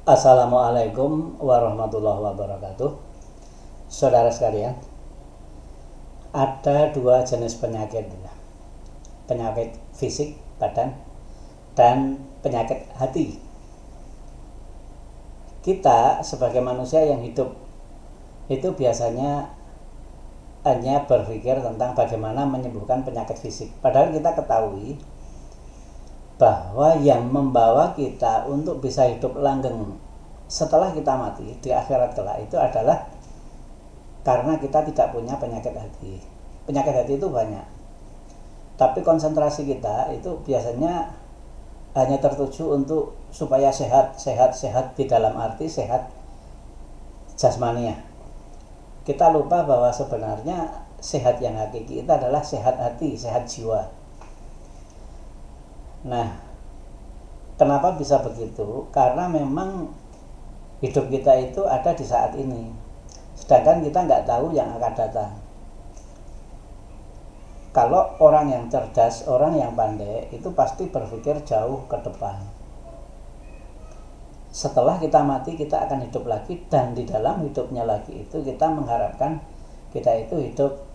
Assalamualaikum warahmatullahi wabarakatuh. Saudara sekalian, ada dua jenis penyakit, penyakit fisik badan dan penyakit hati. Kita sebagai manusia yang hidup itu biasanya hanya berpikir tentang bagaimana menyembuhkan penyakit fisik, padahal kita ketahui bahwa yang membawa kita untuk bisa hidup langgeng setelah kita mati di akhirat kelak itu adalah karena kita tidak punya penyakit hati. Penyakit hati itu banyak, tapi konsentrasi kita itu biasanya hanya tertuju untuk supaya sehat di dalam arti sehat jasmania. Kita lupa bahwa sebenarnya sehat yang hakiki itu adalah sehat hati, sehat jiwa. Nah, kenapa bisa begitu? Karena memang hidup kita itu ada di saat ini, sedangkan kita nggak tahu yang akan datang. Kalau orang yang cerdas, orang yang pandai, itu pasti berpikir jauh ke depan. Setelah kita mati, kita akan hidup lagi, dan di dalam hidupnya lagi itu kita mengharapkan kita itu hidup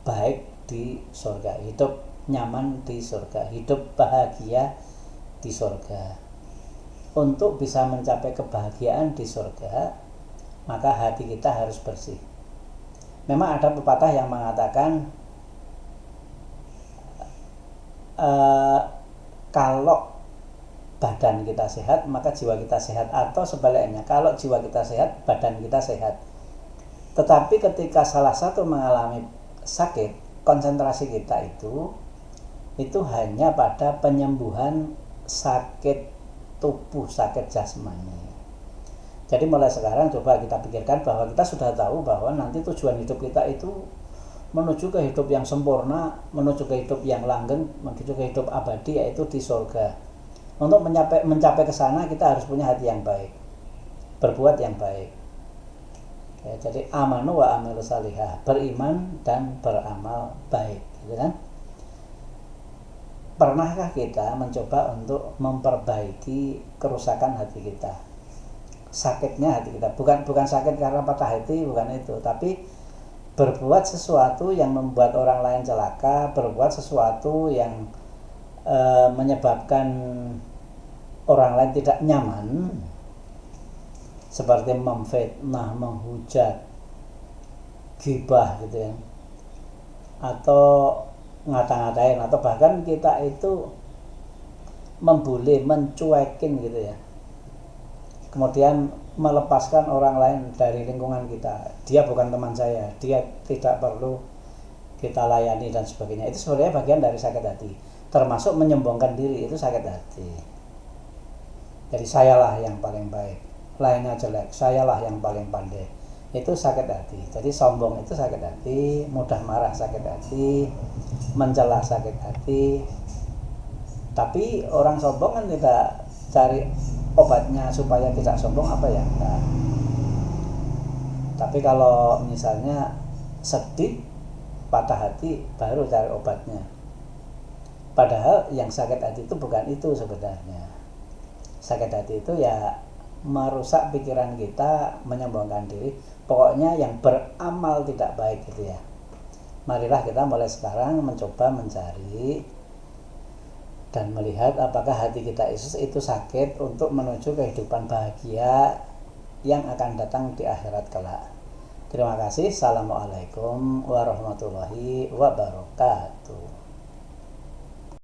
baik di surga, hidup nyaman di surga, hidup bahagia di surga. Untuk bisa mencapai kebahagiaan di surga, maka hati kita harus bersih. Memang ada pepatah yang mengatakan kalau badan kita sehat maka jiwa kita sehat, atau sebaliknya, kalau jiwa kita sehat badan kita sehat. Tetapi ketika salah satu mengalami sakit, konsentrasi kita itu hanya pada penyembuhan sakit tubuh, sakit jasmani. Jadi mulai sekarang coba kita pikirkan bahwa kita sudah tahu bahwa nanti tujuan hidup kita itu menuju ke hidup yang sempurna, menuju ke hidup yang langgeng, menuju ke hidup abadi, yaitu di surga. Untuk mencapai ke sana kita harus punya hati yang baik, berbuat yang baik. Ya, jadi amanu wa amilu salihah, beriman dan beramal baik, gitu kan? Pernahkah kita mencoba untuk memperbaiki kerusakan hati kita, sakitnya hati kita? Bukan sakit karena patah hati, bukan itu, tapi berbuat sesuatu yang membuat orang lain celaka, berbuat sesuatu yang menyebabkan orang lain tidak nyaman, seperti memfitnah, menghujat, ghibah, gitu ya, atau ngata-ngatain, atau bahkan kita itu membuli, mencuekin, gitu ya, kemudian melepaskan orang lain dari lingkungan kita. Dia bukan teman saya, dia tidak perlu kita layani dan sebagainya. Itu sebenarnya bagian dari sakit hati, termasuk menyombongkan diri, itu sakit hati. Jadi sayalah yang paling baik, lainnya jelek, sayalah yang paling pandai, itu sakit hati. Jadi sombong itu sakit hati, mudah marah sakit hati, mencela sakit hati. Tapi orang sombong kan tidak cari obatnya supaya tidak sombong, apa ya? Nah, tapi kalau misalnya sedih, patah hati, baru cari obatnya. Padahal yang sakit hati itu bukan itu sebenarnya. Sakit hati itu ya merusak pikiran kita, menyombongkan diri, pokoknya yang beramal tidak baik, gitu ya. Marilah kita mulai sekarang mencoba mencari dan melihat apakah hati kita itu sakit untuk menuju kehidupan bahagia yang akan datang di akhirat kelak. Terima kasih. Assalamualaikum warahmatullahi wabarakatuh.